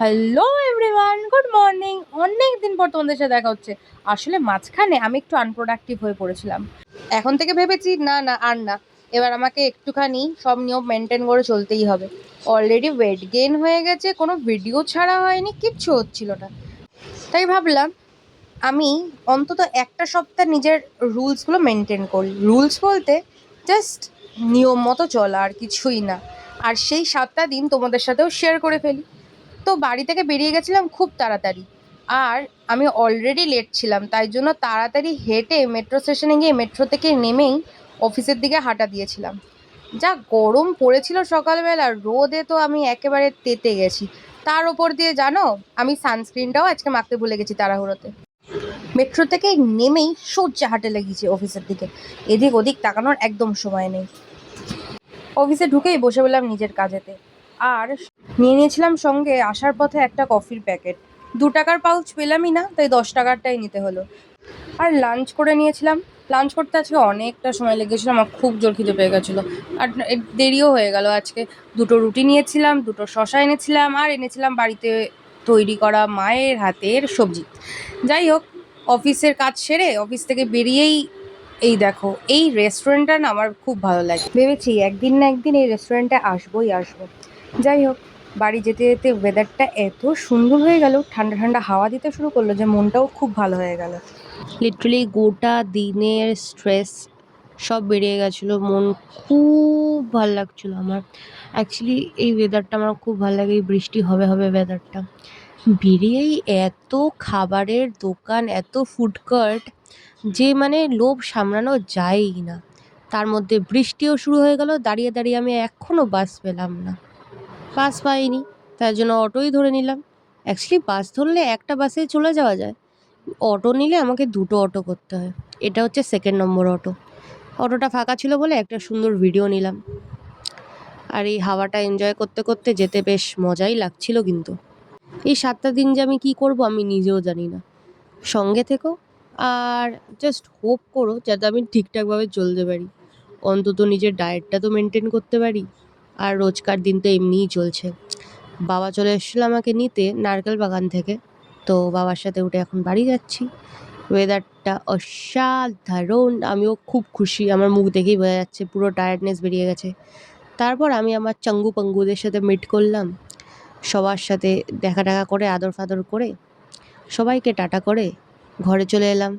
Hello everyone, good morning. অনেক দিন পর তোমাদের সাথে দেখা হচ্ছে। আসলে মাঝখানে আমি একটু আনপ্রোডাক্টিভ হয়ে পড়েছিলাম। এখন থেকে ভেবেছি না না আর না, এবার আমাকে একটুখানি সব নিয়ম মেনটেন করে চলতেই হবে। অলরেডি ওয়েট গেইন হয়ে গেছে, কোনো ভিডিও ছাড়া হয়নি, কিচ্ছু হচ্ছিল না। তাই ভাবলাম আমি অন্তত একটা সপ্তাহ নিজের রুলসগুলো মেনটেন করি। রুলস বলতে জাস্ট নিয়ম মতো চলা, আর কিছুই না। আর সেই 7টা দিন তোমাদের সাথেও শেয়ার করে ফেলি। তো বাড়ি থেকে বেরিয়ে গেছিলাম খুব তাড়াতাড়ি, আর আমি অলরেডি লেট ছিলাম, তাই জন্য তাড়াতাড়ি হেঁটে মেট্রো স্টেশনে গিয়ে মেট্রো থেকে নেমেই অফিসের দিকে হাঁটা দিয়েছিলাম। যা গরম পড়েছিল সকালবেলা, রোদে তো আমি একেবারে তেতে গেছি। তার ওপর দিয়ে জানো, আমি সানস্ক্রিনটাও আজকে মাখতে ভুলে গেছি তাড়াহুড়োতে। মেট্রো থেকে নেমেই সোজা হাঁটে লেগেছি অফিসের দিকে। এদিক ওদিক তাকানোর একদম সময় নেই। অফিসে ঢুকেই বসে বললাম নিজের কাজেতে। আর নিয়েছিলাম সঙ্গে আসার পথে একটা কফির প্যাকেট। 2 টাকার পাউচ পেলামই না, তাই 10 টাকারটাই নিতে হলো। আর লাঞ্চ করে নিয়েছিলাম। লাঞ্চ করতে আজকে অনেকটা সময় লেগেছিলো, আমার খুব জোর খিদে পেয়ে গেছিলো। আর দেরিও হয়ে গেল আজকে। 2টো রুটি নিয়েছিলাম, 2টো শসা এনেছিলাম, আর এনেছিলাম বাড়িতে তৈরি করা মায়ের হাতের সবজি। যাই হোক, অফিসের কাজ সেরে অফিস থেকে বেরিয়েই এই দেখো, এই রেস্টুরেন্টটা না আমার খুব ভালো লাগে। ভেবেছি একদিন না একদিন এই রেস্টুরেন্টে আসবোই আসবো। যাই হোক, বাড়ি যেতে যেতে ওয়েদারটা এত সুন্দর হয়ে গেল, ঠান্ডা ঠান্ডা হাওয়া দিতে শুরু করলো, যে মনটাও খুব ভালো হয়ে গেল। লিটারালি গোটা দিনের স্ট্রেস সব বেরিয়ে গেছিলো, মন খুব ভালো লাগছিলো আমার। অ্যাকচুয়ালি এই ওয়েদারটা আমার খুব ভালো লাগে, এই বৃষ্টি হবে হবে ওয়েদারটা। বেরিয়েই এত খাবারের দোকান, এত ফুড কার্ট, যে মানে লোভ সামলানো যায়ই না। তার মধ্যে বৃষ্টিও শুরু হয়ে গেল। দাঁড়িয়ে দাঁড়িয়ে আমি এখনও বাস পেলাম না। বাস পাইনি, তার জন্য অটোই ধরে নিলাম। অ্যাকচুয়ালি বাস ধরলে একটা বাসেই চলে যাওয়া যায়, অটো নিলে আমাকে 2টো অটো করতে হয়। এটা হচ্ছে 2nd নম্বর অটো। অটোটা ফাঁকা ছিল বলে একটা সুন্দর ভিডিও নিলাম। আর এই হাওয়াটা এনজয় করতে করতে যেতে বেশ মজাই লাগছিল। কিন্তু এই 7টা দিন যে আমি কী করব আমি নিজেও জানি না। সঙ্গে থেকো, আর জাস্ট হোপ করো যাতে আমি ঠিকঠাকভাবে চলতে পারি, অন্তত নিজের ডায়েটটা তো মেনটেন করতে পারি। আর রোজকার দিন তো এমনিই চলছে। বাবা চলে এসেছিলো আমাকে নিতে নারকেল বাগান থেকে, তো বাবার সাথে উঠে এখন বাড়ি যাচ্ছি। ওয়েদারটা অসাধারণ, আমিও খুব খুশি, আমার মুখ দেখেই বোঝা যাচ্ছে পুরো টায়ার্ডনেস বেরিয়ে গেছে। তারপর আমি আমার চাঙ্গু পাঙ্গুদের সাথে মিট করলাম, সবার সাথে দেখা টাকা করে আদর ফাদর করে সবাইকে টাটা করে ঘরে চলে এলাম।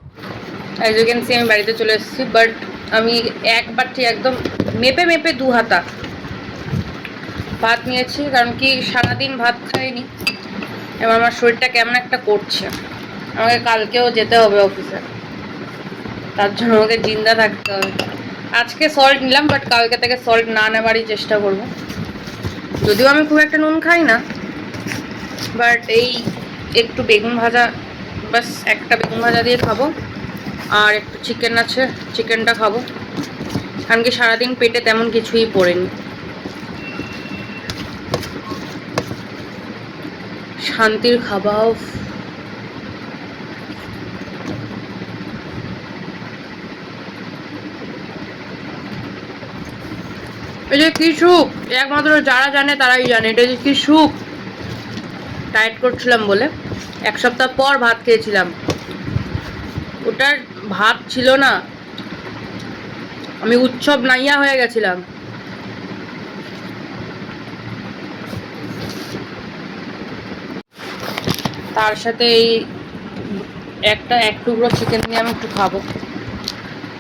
অ্যাজ ইউ ক্যান সি আমি বাড়িতে চলে এসেছি, বাট আমি একবার ঠিক একদম মেপে মেপে 2 হাতা ভাত নিয়েছি, কারণ কি সারাদিন ভাত খাইনি। এবার আমার শরীরটা কেমন একটা করছে। আমাকে কালকেও যেতে হবে অফিসে, তার জন্য আমাকে জিন্দা থাকতে হবে। আজকে সল্ট নিলাম, বাট কালকে থেকে সল্ট না নেওয়ারই চেষ্টা করব। যদিও আমি খুব একটা নুন খাই না, বাট এই একটু বেগুন ভাজা, বাস একটা বেগুন ভাজা দিয়ে খাবো। আর একটু চিকেন আছে, চিকেনটা খাবো, কারণ কি সারাদিন পেটে তেমন কিছুই পড়েনি। শান্তির খাবার। এই যে কি সুখ, একমাত্র যারা জানে তারাই জানে এটা যে কি সুখ। ডায়েট করছিলাম বলে 1 সপ্তাহ পর ভাত খেয়েছিলাম, ওটার ভাত ছিল না, আমি উৎসব নাইয়া হয়ে গেছিলাম। তার সাথে এই এক টুকরো চিকেন দিয়ে আমি একটু খাবো।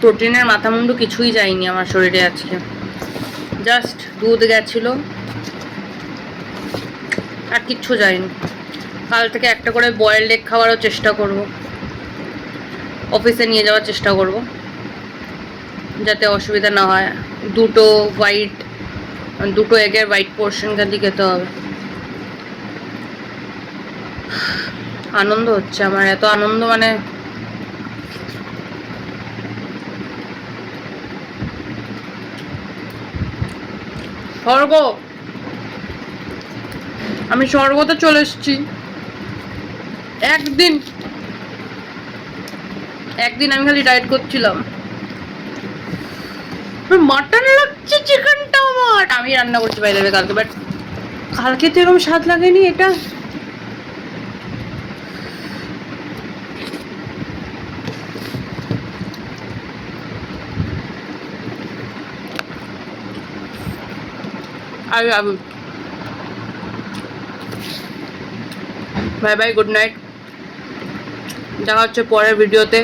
প্রোটিনের মাথা মুন্ডু কিছুই যায়নি আমার শরীরে আজকে, জাস্ট দুধ গেছিলো, আর কিচ্ছু যায়নি। কাল থেকে একটা করে বয়েলড এগ খাওয়ারও চেষ্টা করব, অফিসে নিয়ে যাওয়ার চেষ্টা করব, যাতে অসুবিধা না হয়। 2 এগের হোয়াইট পোর্শন খালি খেতে হবে। আনন্দ হচ্ছে আমার, এত আনন্দ মানে স্বর্গ। আমি স্বর্গতে চলে এসেছি। একদিন আমি খালি ডায়েট করছিলাম, মাটন লাগছে চিকেনটা আমার। আমি রান্না করছি বাইরে কালকে, বাট কালকে তো এরকম স্বাদ লাগেনি এটা। I love you. Bye bye, good night. দেখা হচ্ছে পরের ভিডিওতে।